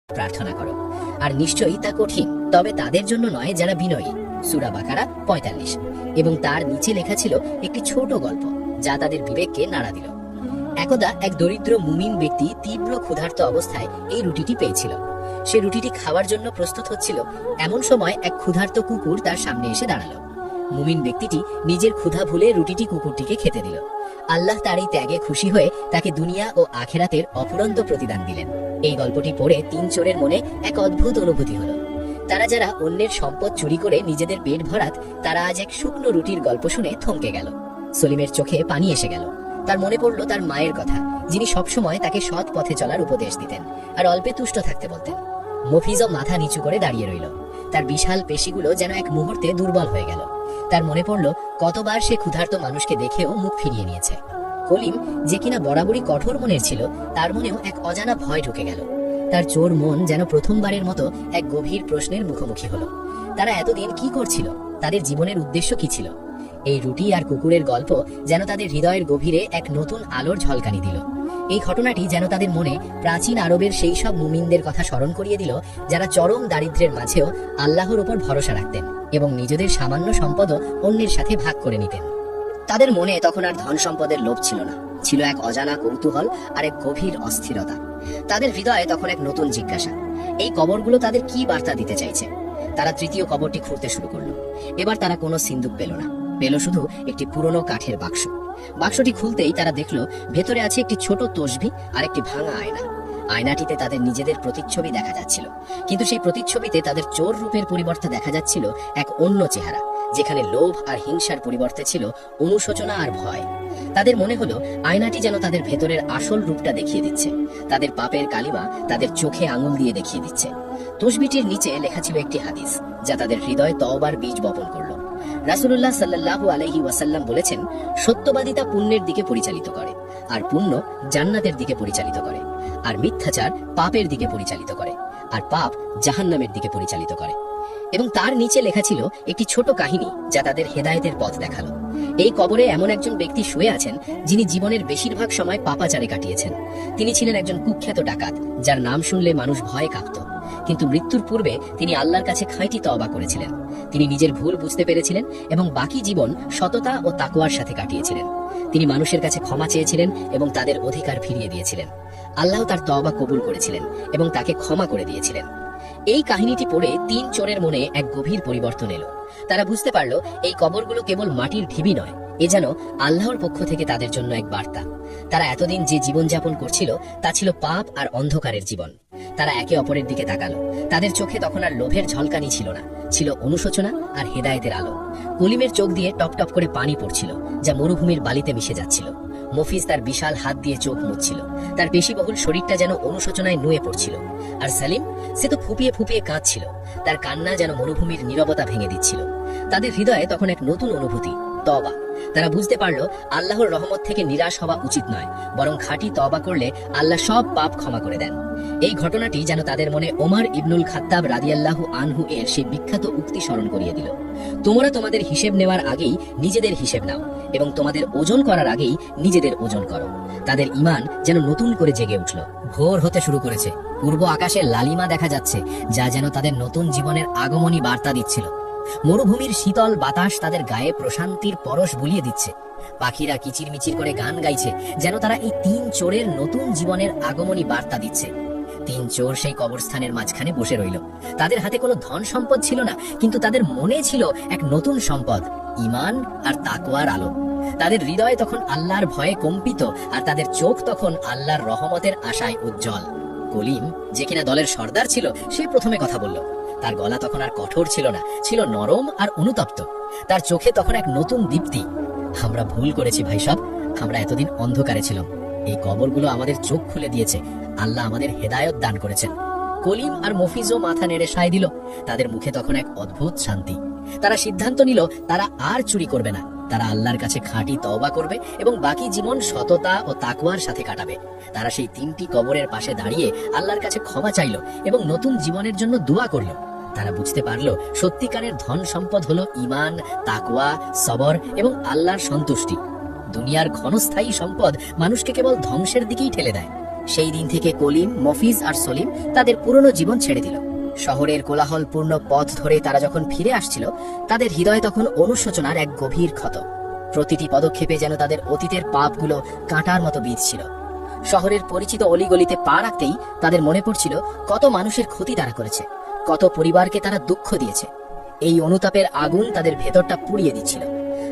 প্রার্থনা করো, আর নিশ্চয়ই তা কঠিন, তবে তাদের জন্য নয় যারা বিনয়ী। সূরা বাকারা 45। এবং তার নিচে লেখা ছিল একটি ছোট গল্প যা তাদের বিবেককে নাড়া দিল। একদা এক দরিদ্র মুমিন ব্যক্তি তীব্র ক্ষুধার্ত অবস্থায় এই রুটিটি পেয়েছিল। সে রুটিটি খাওয়ার জন্য প্রস্তুত হচ্ছিল, এমন সময় এক ক্ষুধার্ত কুকুর তার সামনে এসে দাঁড়ালো। মুমিন ব্যক্তিটি নিজের ক্ষুধা ভুলে রুটিটি কুকুরটিকে খেতে দিল। আল্লাহ তার এই ত্যাগে খুশি হয়ে তাকে দুনিয়া ও আখেরাতের অফুরন্ত প্রতিদান দিলেন। এই গল্পটি পড়ে 3 চোরের মনে এক অদ্ভুত অনুভূতি হলো। তারা যারা অন্যের সম্পদ চুরি করে নিজেদের পেট ভরাত, তারা আজ এক শুকনো রুটির গল্প শুনে থমকে গেল। সলিমের চোখে পানি এসে গেল। তার মনে পড়ল তার মায়ের কথা, যিনি সবসময় তাকে সৎ পথে চলার উপদেশ দিতেন আর অল্পে তুষ্ট থাকতে বলতেন। মফিজও মাথা নিচু করে দাঁড়িয়ে রইল। তার বিশাল পেশিগুলো যেন এক মুহূর্তে দুর্বল হয়ে গেল। তার মনে পড়ল কতবার সে ক্ষুধার্ত মানুষকে দেখেও মুখ ফিরিয়ে নিয়েছে। কলিম, যে কিনা বরাবরই কঠোর মনের ছিল, তার মনেও এক অজানা ভয় ঢুকে গেল। তার চোর মন যেন প্রথমবারের মতো এক গভীর প্রশ্নের মুখোমুখি হলো। তারা এতদিন কি করছিল? তাদের জীবনের উদ্দেশ্য কি ছিল? এই রুটি আর কুকুরের গল্প যেন তাদের হৃদয়ের গভীরে এক নতুন আলোর ঝলকানি দিল। এই ঘটনাটি যেন তাদের মনে প্রাচীন আরবের সেই সব মুমিনদের কথা স্মরণ করিয়ে দিল, যারা চরম দারিদ্র্যের মাঝেও আল্লাহর উপর ভরসা রাখতেন এবং নিজেদের সামান্য সম্পদও অন্যের সাথে ভাগ করে নিতেন। তাদের মনে তখন আর ধন সম্পদের লোভ ছিল না, ছিল এক অজানা কৌতূহল আর এক গভীর অস্থিরতা। তাদের হৃদয়ে তখন এক নতুন জিজ্ঞাসা, এই কবরগুলো তাদের কি বার্তা দিতে চাইছে? তারা তৃতীয় কবরটি খুঁড়তে শুরু করলো। এবার তারা কোনো সিন্দুক পেল না, পেল শুধু একটি পুরনো কাঠের বাক্স। বাক্সটি খুলতেই তারা দেখলো ভেতরে আছে একটি ছোট তসবিহ আর একটি ভাঙা আয়না। আয়নাটিতে তাদের নিজেদের প্রতিচ্ছবি দেখা যাচ্ছিল, কিন্তু সেই প্রতিচ্ছবিতে তাদের চোর রূপের পরিবর্তে দেখা যাচ্ছিল এক অন্য চেহারা, যেখানে লোভ আর হিংসার পরিবর্তে ছিল অনুশোচনা আর ভয়। তাদের মনে হলো আয়নাটি যেন তাদের ভেতরের আসল রূপটা দেখিয়ে দিচ্ছে, তাদের পাপের কালিমা তাদের চোখে আঙুল দিয়ে দেখিয়ে দিচ্ছে। তসবিহটির নিচে লেখা ছিল একটি হাদিস, যা তাদের হৃদয়ে তওবার বীজ বপন করলো। রাসূলুল্লাহ সাল্লাল্লাহু আলাইহি ওয়াসাল্লাম বলেছেন, সত্যবাদিতা পুণ্যের দিকে পরিচালিত করে, আর পুণ্য জান্নাতের দিকে পরিচালিত করে, আর মিথ্যাচার পাপের দিকে পরিচালিত করে, আর পাপ জাহান্নামের দিকে পরিচালিত করে। এবং তার নিচে লেখা ছিল একটি ছোট কাহিনী, যা তাদের হেদায়েতের পথ দেখালো। এই কবরে এমন একজন ব্যক্তি শুয়ে আছেন, যিনি জীবনের বেশিরভাগ সময় পাপাচারে কাটিয়েছেন। তিনি ছিলেন একজন কুখ্যাত ডাকাত, যার নাম শুনলে মানুষ ভয়ে কাঁপত। কিন্তু মৃত্যুর পূর্বে তিনি আল্লাহর কাছে খাঁটি তওবা করেছিলেন। তিনি নিজের ভুল বুঝতে পেরেছিলেন এবং বাকি জীবন সততা ও তাকওয়ার সাথে কাটিয়েছিলেন। তিনি মানুষের কাছে ক্ষমা চেয়েছিলেন এবং তাদের অধিকার ফিরিয়ে দিয়েছিলেন। আল্লাহ তার তওবা কবুল করেছিলেন এবং তাকে ক্ষমা করে দিয়েছিলেন। এই কাহিনীটি পড়ে 3 চোরের মনে এক গভীর পরিবর্তন এলো। তারা বুঝতে পারল এই কবরগুলো কেবল মাটির ঢিবি নয়, এ যেন আল্লাহর পক্ষ থেকে তাদের জন্য এক বার্তা। তারা এতদিন যে জীবন যাপন করছিল তা ছিল পাপ আর অন্ধকারের জীবন। তারা একে অপরের দিকে তাকালো। তাদের চোখে তখন আর লোভের ঝলকানি ছিল না, ছিল অনুশোচনা আর হেদায়েতের আলো। কলিমের চোখ দিয়ে টপ টপ করে পানি পড়ছিল, যা মরুভূমির বালিতে মিশে যাচ্ছিল। মফিজ তার বিশাল হাত দিয়ে চোখ মুছছিল, তার পেশিবহুল শরীরটা যেন অনুশোচনায় নুয়ে পড়ছিল। আর সালিম, সে তো ফুপিয়ে ফুপিয়ে কাঁদছিল, তার কান্না যেন মরুভূমির নীরবতা ভেঙে দিচ্ছিল। তাদের হৃদয়ে তখন এক নতুন অনুভূতি, তওবা। তারা বুঝতে পারল আল্লাহর রহমত থেকে নিরাশ হওয়া উচিত নয়, বরং খাঁটি তওবা করলে আল্লাহ সব পাপ ক্ষমা করে দেন। এই ঘটনাটি যেন তাদের মনে ওমর ইবনুল খাত্তাব রাদিয়াল্লাহু আনহু এর সেই বিখ্যাত উক্তি স্মরণ করিয়ে দিল, তোমরা তোমাদের হিসেব নেওয়ার আগেই নিজেদের হিসেব নাও এবং তোমাদের ওজন করার আগেই নিজেদের ওজন করো। তাদের ঈমান যেন নতুন করে জেগে উঠল। ভোর হতে শুরু করেছে, পূর্ব আকাশে লালিমা দেখা যাচ্ছে, যা যেন তাদের নতুন জীবনের আগমনী বার্তা দিচ্ছিল। মরুভূমির শীতল বাতাস তাদের গায়ে প্রশান্তির পরশ বুলিয়ে দিচ্ছে। পাখিরা কিচিরমিচির করে গান গাইছে, যেন তারা এই 3 চোরের নতুন জীবনের আগমনী বার্তা দিচ্ছে। 3 চোর সেই কবরস্থানের মাঝখানে বসে রইল। তাদের হাতে কোনো ধন সম্পদ ছিল না, কিন্তু তাদের মনে ছিল এক নতুন সম্পদ, ঈমান আর তাকওয়ার আলো। তাদের হৃদয় তখন আল্লাহর ভয়ে কম্পিত, আর তাদের চোখ তখন আল্লাহর রহমতের আশায় উজ্জ্বল। কলিম, যে কিনা দলের সর্দার ছিল, সে প্রথমে কথা বলল। তার গলা তখন আর কঠোর ছিল না, ছিল নরম আর অনুতপ্ত। তার চোখে তখন এক নতুন দীপ্তি। আমরা ভুল করেছি ভাই সব, আমরা এতদিন অন্ধকারে ছিলাম। এই কবরগুলো আমাদের চোখ খুলে দিয়েছে, আল্লাহ আমাদের হেদায়েত দান করেছেন। কলিম আর মফিজও মাথা নেড়ে সায় দিল। তাদের মুখে তখন এক অদ্ভুত শান্তি। তারা সিদ্ধান্ত নিল তারা আর চুরি করবে না, তারা আল্লাহর কাছে খাঁটি তওবা করবে এবং বাকি জীবন সততা ও তাকওয়ার সাথে কাটাবে। তারা সেই 3টি কবরের পাশে দাঁড়িয়ে আল্লাহর কাছে ক্ষমা চাইল এবং নতুন জীবনের জন্য দোয়া করল। তারা বুঝতে পারল সত্যিকারের ধন সম্পদ হলো ঈমান, তাকওয়া, সবর এবং আল্লাহর সন্তুষ্টি। দুনিয়ার ক্ষণস্থায়ী সম্পদ মানুষকে কেবল ধ্বংসের দিকেই ঠেলে দেয়। সেই দিন থেকে কলিম, মফিজ আর সলিম তাদের পুরনো জীবন ছেড়ে দিল। শহরের কোলাহলপূর্ণ পথ ধরে তারা যখন ফিরে আসছিল, তাদের হৃদয়ে তখন অনুশোচনার এক গভীর ক্ষত। প্রতিটি পদক্ষেপে যেন তাদের অতীতের পাপগুলো কাঁটার মতো বিঁধছিল। শহরের পরিচিত অলিগলিতে পা রাখতেই তাদের মনে পড়ছিল কত মানুষের ক্ষতি তারা করেছে, কত পরিবারকে তারা দুঃখ দিয়েছে। এই অনুতাপের আগুন তাদের ভেতরটা পুড়িয়ে দিচ্ছিল।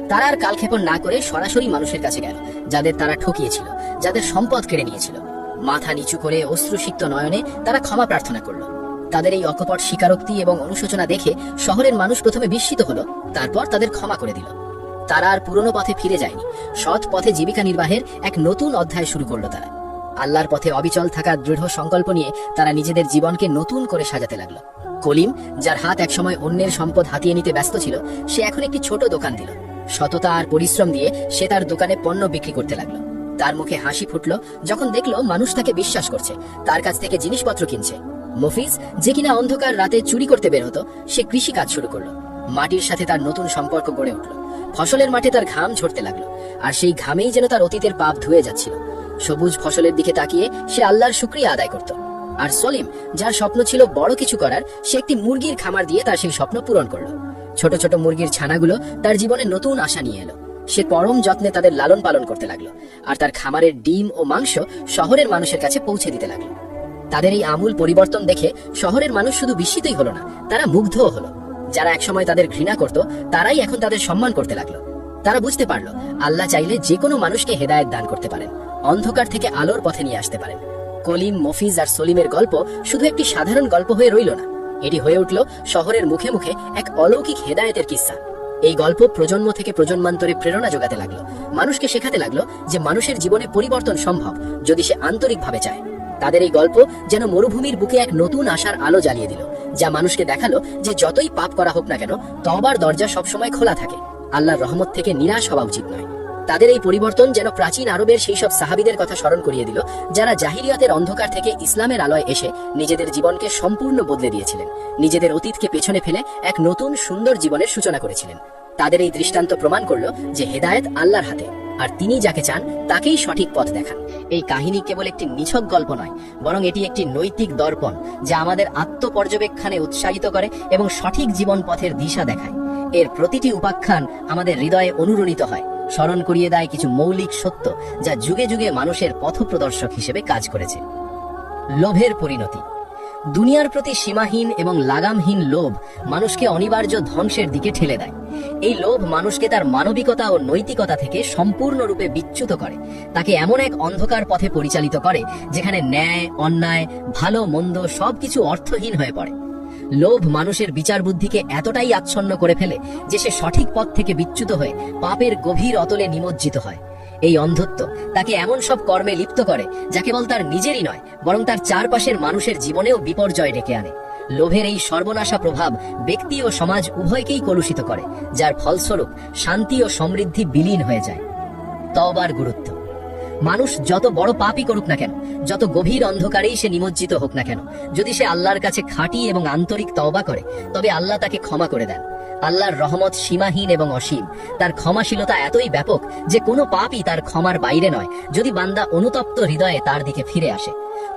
তারা আর কালক্ষেপণ না করে সরাসরি মানুষের কাছে গেল, যাদের তারা ঠকিয়েছিল, যাদের সম্পদ কেড়ে নিয়েছিল। মাথা নিচু করে অশ্রুসিক্ত নয়নে তারা ক্ষমা প্রার্থনা করল। তাদের এই অকপট স্বীকারোক্তি এবং অনুশোচনা দেখে শহরের মানুষ প্রথমে বিস্মিত হলো, তারপর তাদের ক্ষমা করে দিল। তারা আর পুরনো পথে ফিরে যায়নি, সৎ পথে জীবিকা নির্বাহের এক নতুন অধ্যায় শুরু করলো তারা। আল্লাহর পথে অবিচল থাকার দৃঢ় সংকল্প নিয়ে তারা নিজেদের জীবনকে নতুন করে সাজাতে লাগলো। কলিম, যার হাত একসময় অন্যের সম্পদ হাতিয়ে নিতে ব্যস্ত ছিল, সে এখন একটি ছোট দোকান দিল। সততা আর পরিশ্রম দিয়ে সে তার দোকানে পণ্য বিক্রি করতে লাগলো। তার মুখে হাসি ফুটলো যখন দেখলো মানুষ তাকে বিশ্বাস করছে, তার কাছ থেকে জিনিসপত্র কিনছে। মফিজ, যে কিনা অন্ধকার রাতে চুরি করতে বের হতো, সে কৃষি কাজ শুরু করলো। মাটির সাথে তার নতুন সম্পর্ক গড়ে উঠল। ফসলের মাঠে তার ঘাম ঝরতে লাগলো, আর সেই ঘামেই যেন তার অতীতের পাপ ধুয়ে যাচ্ছিল। সবুজ ফসলের দিকে তাকিয়ে সে আল্লাহর শুকরিয়া আদায় করত। আর সলিম, যার স্বপ্ন ছিল বড় কিছু করার, সে একটি মুরগির খামার দিয়ে তার সেই স্বপ্ন পূরণ করলো। ছোট ছোট মুরগির ছানাগুলো তার জীবনে নতুন আশা নিয়ে এলো। সে পরম যত্নে তাদের লালন পালন করতে লাগলো, আর তার খামারের ডিম ও মাংস শহরের মানুষের কাছে পৌঁছে দিতে লাগলো। তাদের এই আমূল পরিবর্তন দেখে শহরের মানুষ শুধু বিস্মিতই হলো না, তারা মুগ্ধও হলো। যারা একসময় তাদের ঘৃণা করত, তারাই এখন তাদের সম্মান করতে লাগলো। তারা বুঝতে পারলো আল্লাহ চাইলে যে কোনো মানুষকে হেদায়েত দান করতে পারেন, অন্ধকার থেকে আলোর পথে নিয়ে আসতে পারেন। কলিম, মফিজ আর সলিমের গল্প শুধু একটি সাধারণ গল্প হয়ে রইল না, এটি হয়ে উঠল শহরের মুখে মুখে এক অলৌকিক হেদায়েতের কিস্সা। এই গল্প প্রজন্ম থেকে প্রজন্মান্তরে প্রেরণা যোগাতে লাগলো, মানুষকে শেখাতে লাগলো যে মানুষের জীবনে পরিবর্তন সম্ভব যদি সে আন্তরিকভাবে চায়। তাদের এই গল্প যেন মরুভূমির বুকে এক নতুন আশার আলো জ্বালিয়ে দিল, যা মানুষকে দেখালো যে যতই পাপ করা হোক না কেন, তওবার দরজা সবসময় খোলা থাকে। আল্লাহর রহমত থেকে নিরাশ হওয়া উচিত নয়। তাদের এই পরিবর্তন যেন প্রাচীন আরবের সেই সব সাহাবীদের কথা স্মরণ করিয়ে দিল, যারা জাহিলিয়াতের অন্ধকার থেকে ইসলামের আলোয় এসে নিজেদের জীবনকে সম্পূর্ণ বদলে দিয়েছিলেন, নিজেদের অতীতকে পেছনে ফেলে এক নতুন সুন্দর জীবনের সূচনা করেছিলেন। তাদের এই দৃষ্টান্ত প্রমাণ করলো যে হেদায়েত আল্লাহর হাতে, আর তিনি যাকে চান তাকেই সঠিক পথ দেখান। এই কাহিনী কেবল একটি নিছক গল্প নয়, বরং এটি একটি নৈতিক দর্পণ, যা আমাদের আত্মপর্যবেক্ষণে উৎসাহিত করে এবং সঠিক জীবন পথের দিশা দেখায়। এর প্রতিটি উপাখ্যান আমাদের হৃদয়ে অনুরণিত হয়, স্মরণ করিয়ে দেয় কিছু মৌলিক সত্য যা যুগে যুগে মানুষের পথপ্রদর্শক হিসেবে কাজ করেছে। লোভের পরিণতি। দুনিয়ার প্রতি সীমাহীন এবং লাগামহীন লোভ মানুষকে অনিবার্য ধ্বংসের দিকে ঠেলে দেয়। এই লোভ মানুষকে তার মানবিকতা ও নৈতিকতা থেকে সম্পূর্ণরূপে বিচ্যুত করে, তাকে এমন এক অন্ধকার পথে পরিচালিত করে যেখানে ন্যায়, অন্যায়, ভালো মন্দ সবকিছু অর্থহীন হয়ে পড়ে। লোভ মানুষের বিচার বুদ্ধিকে এতটাই আচ্ছন্ন করে ফেলে যে সে সঠিক পথ থেকে বিচ্যুত হয়ে পাপের গভীর অতলে নিমজ্জিত হয়। এই অন্ধত্ব তাকে এমন সব কর্মে লিপ্ত করে যা কেবল তার নিজেরই নয়, বরং তার চারপাশের মানুষের জীবনেও বিপর্যয় ডেকে আনে। লোভের এই সর্বনাশা প্রভাব ব্যক্তি ও সমাজ উভয়কেই কলুষিত করে, যার ফলস্বরূপ শান্তি ও সমৃদ্ধি বিলীন হয়ে যায়। তওবার গুরুত্ব। মানুষ যত বড় পাপই করুক না কেন, যত গভীর অন্ধকারেই সে নিমজ্জিত হোক না কেন, যদি সে আল্লাহর কাছে খাঁটি এবং আন্তরিক তওবা করে, তবে আল্লাহ তাকে ক্ষমা করে দেন। আল্লাহর রহমত সীমাহীন এবং অসীম, তার ক্ষমাশীলতা এতই ব্যাপক যে কোনো পাপই তার ক্ষমার বাইরে নয়, যদি বান্দা অনুতপ্ত হৃদয়ে তার দিকে ফিরে আসে।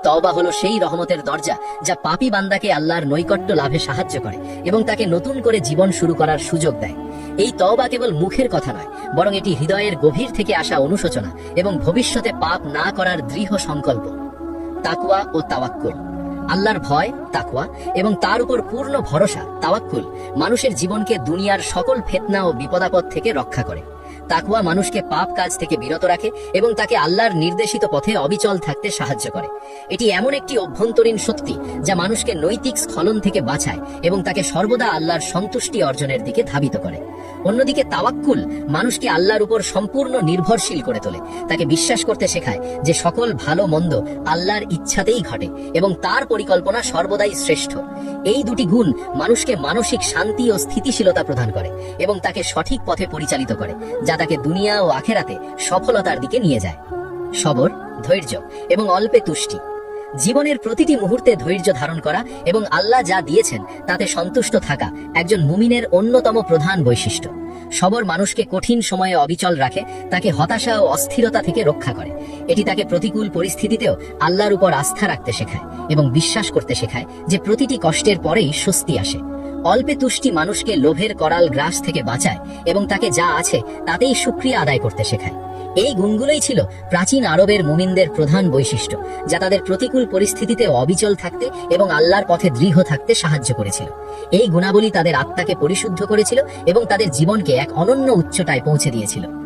তওবা হলো সেই রহমতের দরজা যা পাপী বান্দাকে আল্লাহর নৈকট্য লাভে সাহায্য করে এবং তাকে নতুন করে জীবন শুরু করার সুযোগ দেয়। এই তওবা কেবল মুখের কথা নয়, বরং এটি হৃদয়ের গভীর থেকে আসা অনুশোচনা এবং ভবিষ্যতে পাপ না করার দৃঢ় সংকল্প। তাকওয়া ও তাওয়াক্কুল। আল্লাহর ভয়, তাকওয়া এবং তার উপর পূর্ণ ভরসা, তাওয়াক্কুল, মানুষের জীবনকে দুনিয়ার সকল ফিতনা ও বিপদাপদ থেকে রক্ষা করে। তাকওয়া মানুষকে পাপ কাজ থেকে বিরত রাখে এবং তাকে আল্লাহর নির্দেশিত পথে অবিচল থাকতে সাহায্য করে। এটি এমন একটি অভ্যন্তরীণ শক্তি যা মানুষকে নৈতিক স্খলন থেকে বাঁচায় এবং তাকে সর্বদা আল্লাহর সন্তুষ্টি অর্জনের দিকে ধাবিত করে। অন্যদিকে তাওয়াক্কুল মানুষকে আল্লাহর উপর সম্পূর্ণ নির্ভরশীল করে তোলে, তাকে বিশ্বাস করতে শেখায় যে সকল ভালো মন্দ আল্লাহর ইচ্ছাতেই ঘটে এবং তার পরিকল্পনা সর্বদাই শ্রেষ্ঠ। এই দুটি গুণ মানুষকে মানসিক শান্তি ও স্থিতিশীলতা প্রদান করে এবং তাকে সঠিক পথে পরিচালিত করে, যা তাকে দুনিয়া ও আখেরাতে সফলতার দিকে নিয়ে যায়। সবর, ধৈর্য এবং অল্পে তুষ্টি। জীবনের প্রতিটি মুহূর্তে ধৈর্য ধারণ করা এবং আল্লাহ যা দিয়েছেন তাতে সন্তুষ্ট থাকা একজন মুমিনের অন্যতম প্রধান বৈশিষ্ট্য। সবর মানুষকে কঠিন সময়ে অবিচল রাখে, তাকে হতাশা ও অস্থিরতা থেকে রক্ষা করে। এটি তাকে প্রতিকূল পরিস্থিতিতেও আল্লাহর উপর আস্থা রাখতে শেখায় এবং বিশ্বাস করতে শেখায় যে প্রতিটি কষ্টের পরেই স্বস্তি আসে। অল্পে তুষ্টি মানুষকে লোভের করাল গ্রাস থেকে বাঁচায় এবং তাকে যা আছে তাতেই শুকরিয়া আদায় করতে শেখায়। এই গুণগুলোই ছিল প্রাচীন আরবের মুমিনদের প্রধান বৈশিষ্ট্য, যা তাদের প্রতিকূল পরিস্থিতিতে অবিচল থাকতে এবং আল্লাহর পথে দৃঢ় থাকতে সাহায্য করেছিল। এই গুণাবলী তাদের আত্মাকে পরিশুদ্ধ করেছিল এবং তাদের জীবনকে এক অনন্য উচ্চতায় পৌঁছে দিয়েছিল।